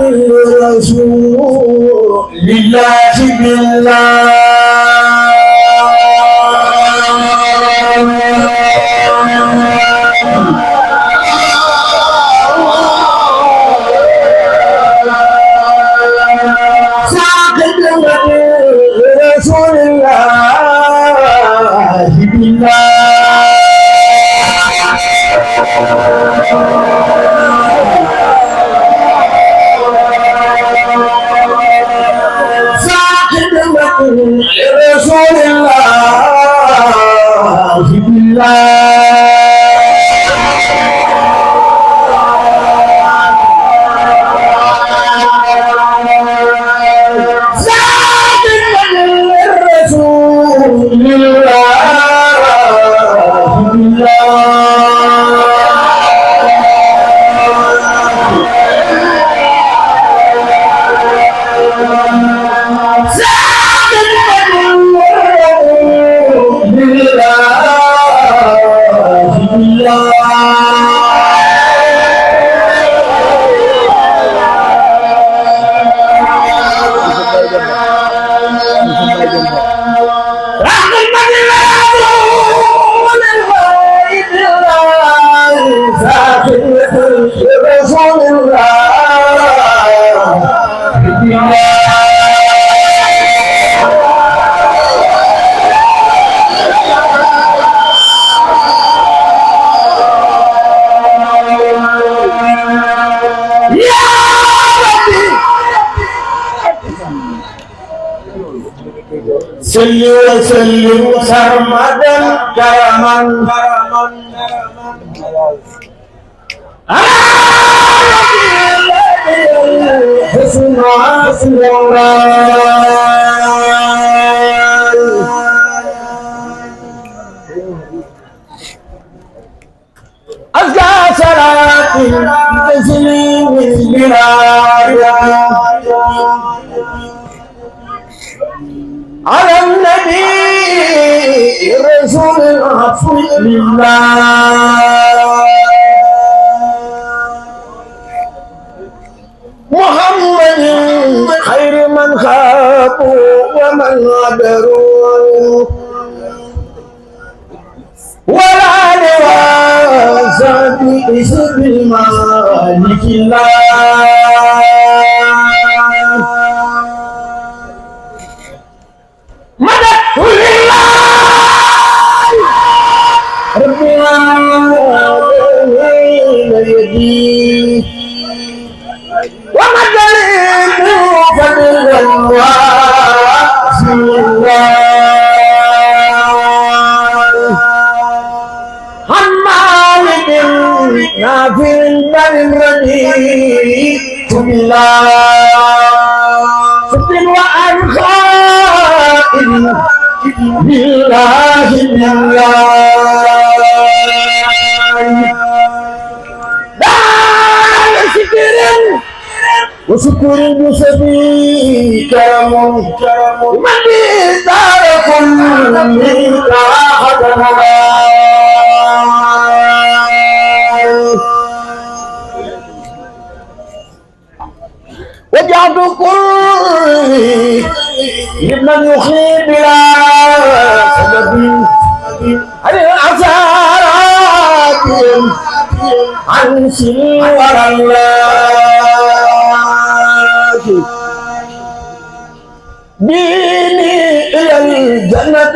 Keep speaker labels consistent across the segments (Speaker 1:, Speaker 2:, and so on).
Speaker 1: رسول الله بالله صل وسلم سرمدا كرما حسن عاصمنا أزكى صلاة تسليم البلاد على النبي رسول العفو لله محمد خير من خافوا ومن عبروا ولا لواسع باسم المالك الله مدد لله رب العالمين يدي ومدد فضل واسع عن مالك نافع بن رديء بالله صدق وعن خائن بالله دار شكر وشكر بسبي كرم من داركم من راحتنا وجعت كل لمن يخلي بلا سبب عن العثارات عن سنور الله ديني إلى الجنة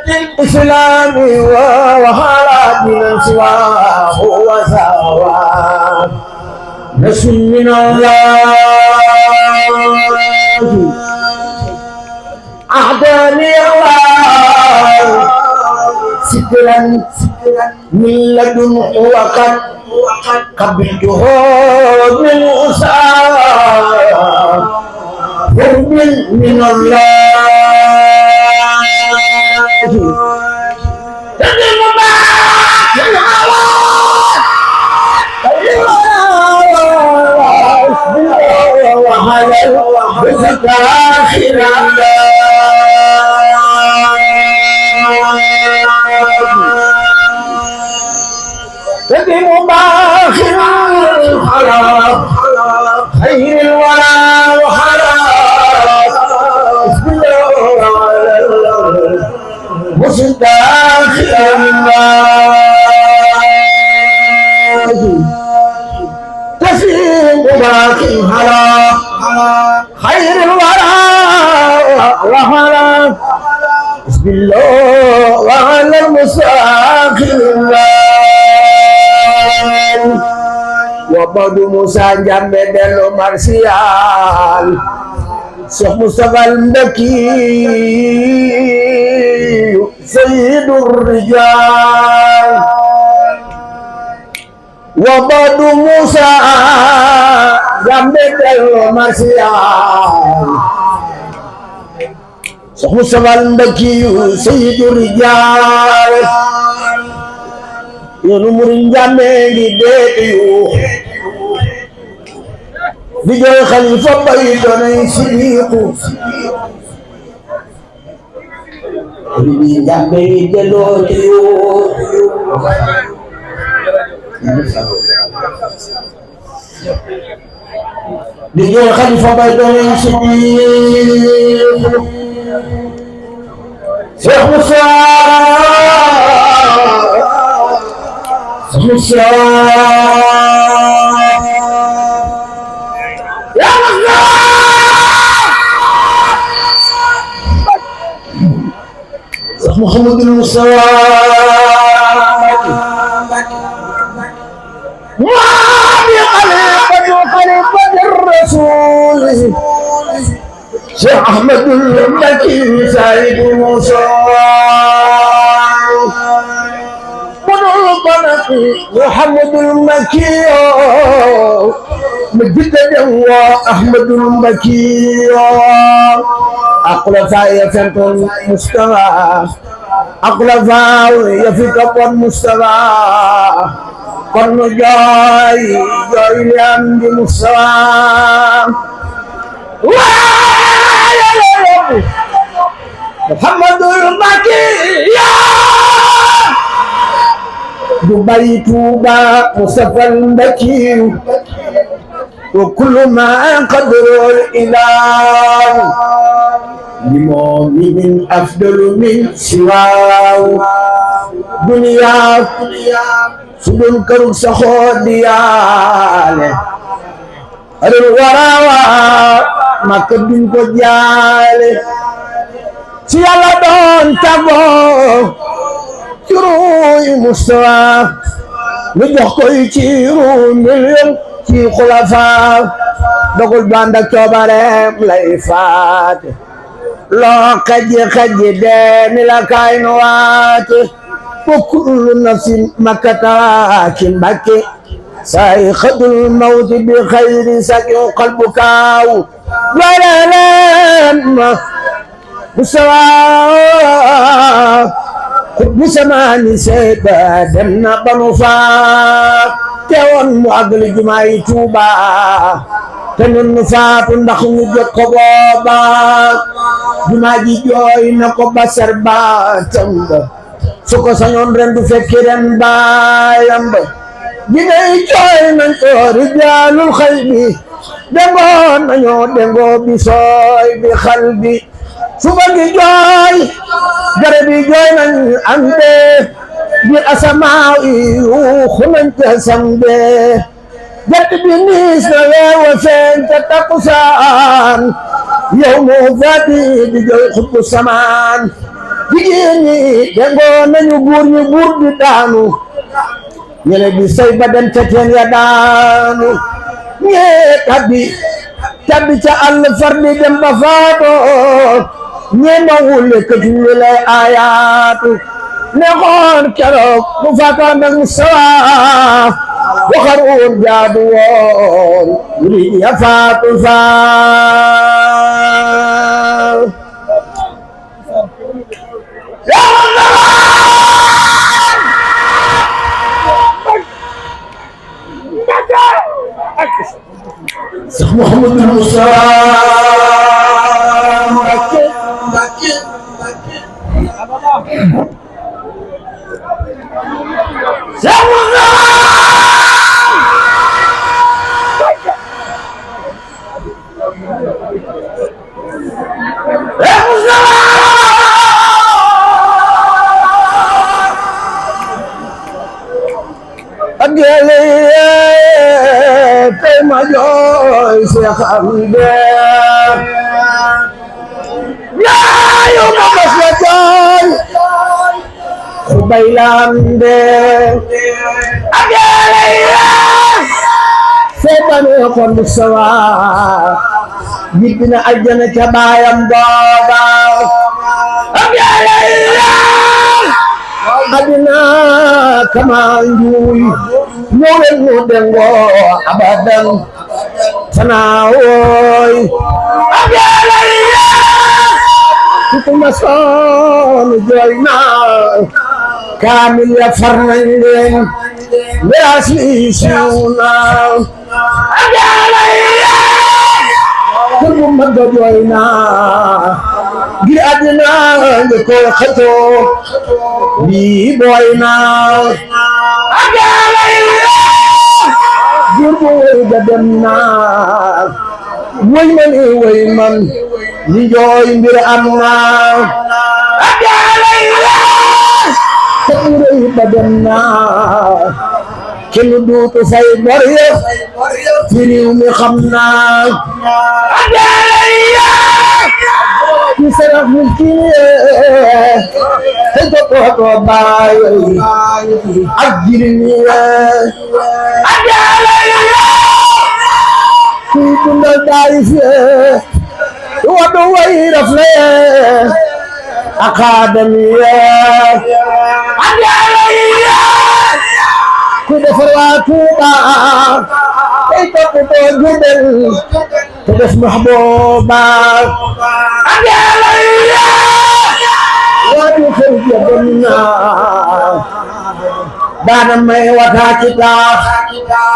Speaker 1: الإسلام وهلا من سواه وسواه نسل من الله أعطاني الله سترا من لدن وقد قبلته من أسار حب من الله تدم معك بسك آخر تدم باخر على خير باقي على خير الورى وعلى بسم الله وعلى المستقيم وبعد موسى جنب دلو مرسيال شيخ مصطفى المكي سيد الرجال وبعد موسى جنب دلو مرسيال شيخ مصطفى المكي سيد الرجال ينمر جامعي ديتيو بجوي خليفة بيدوني سيديكو ينمر جامعي دلوتيو بجوي خليفة بيدوني سيديكو شيخ موسى يا محمد المصطفى خليفة الرسول شيخ أحمد المكي سيد موسى محمد المكي مجدد وأحمد المكي أقلفا يفنت المستوى أقلفا يفك المستوى قرن جاي لأمد مستوى محمد المكي دبي توبا مصطفى المكي وكل ما قدر الإله لمؤمن أفضل من سواه دنيا سدن كرم سخود دياله الوراوا ما كدين كجاله سيالا دون تابو ciruy Mustafa ñu jox koy ciru million ci xulafa dogul band ak coobareem lay faate loo xaji deeni la kay no waate wa kullu nafsin makata ki Mbakke say xadul mawti bi xayri saki qalbukaaw walalan Mustafa بسماني سيدا دمنا بنوفا تيوان مؤقل جماعي توبا تنن فاتو نخو جوك بابا جماعي جوي نكو بسر باتنب سوكو سنون رندو فكرن بايمب جناي جوي ننكو رجال الخيبي دمون نيو دنگو بسوي بخلبي سوفاكي جوي جربي جوي من أنده بأسمائي وخمن تسمده جد بنيس نوي وفين تتقصان يوم فاتي بجوي خط السمان بجيني جنگو نيبور بدانو يلي بسي بدن تتين يدانو نيه tabi ca àll fardi dem ba faatoo ñeema wule këtu lay ayaatu neexoon keroog bu faatoo nag Mustafa waxar woon jaadu woon wuri ya faatu faa محمد المصطفى ma jooy Seex Amde yaayu ma mas la jooy Baylamde ak yàlla seebane kon du sawa yibbi na aljana ca baayam booba ak yàlla adina kama njuuy ñëwel ñu dengo abadan tanaawoy ak yàlla ku ma soon jooy na kaamil ya far nañ leen miraas mi siiw na ak yàlla ku ma jooy na ngir àddina nga koy xëccoo lii booy na ak yàlla jur bu wéy ga dem na wéy man li jooy mbir am na ak yàlla te wéy ba dem na kenn duutu say bor ya ci réew mi xam na ak yàlla ki sarax mulkiye te jokkoto baay ak jirimiye ak yàlla ki dundal daayise wadu way rafle akademiye ak yàlla ku defar waa Tuuba tey toppatoo Jurbel te def mahbuba ak yàlla waaju xëy jabon na daana may wataa ci taax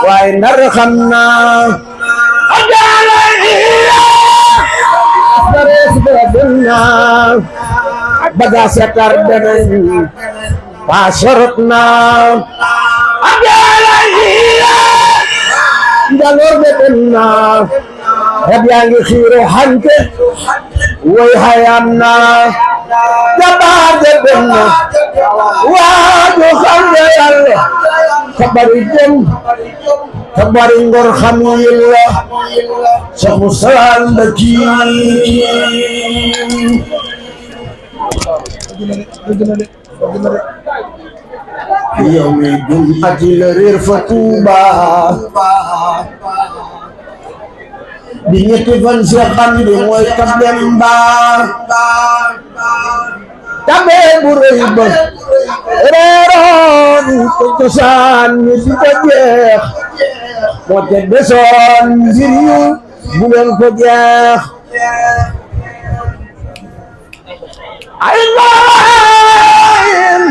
Speaker 1: waaye nar xam na ak yàlla darees jabon na bagaas ya tardé nañ waa sorot na ak yàlla njaloor be dem na rab yaa ngi xiiro xante woy xayam na jabaar de dem na waaju xam ne yàlla te bari jom te bari ngor xam yilla Cheikh Moussa Mbacke yow mi dum ati la réer fa Tuuba di ñetti fan Seex Amdi mooy tablem mbaa tabe bu rëy ba reeroon ko cosaan ñi di ko jeex moo te desoon mbir yu bu leen ko jeex ay laayeen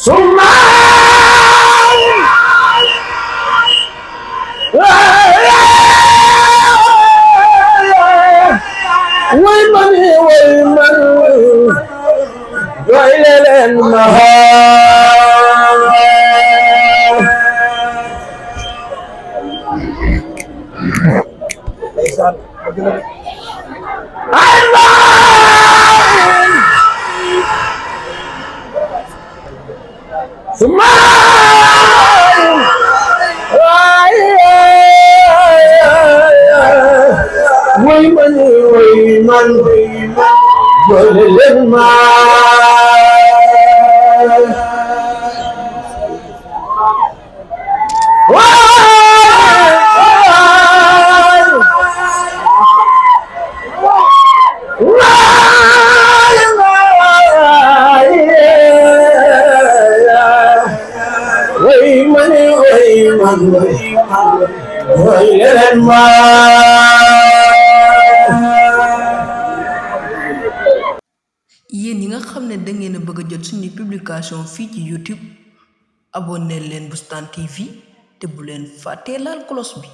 Speaker 1: sumaan way man doy leen ma way man doy leen ma
Speaker 2: yéen yi nga xam ne da ngeen a bëgg a jot suñu publication fii ci YouTube abonné leen Boustan TV te bu leen fàttee laal cloche bi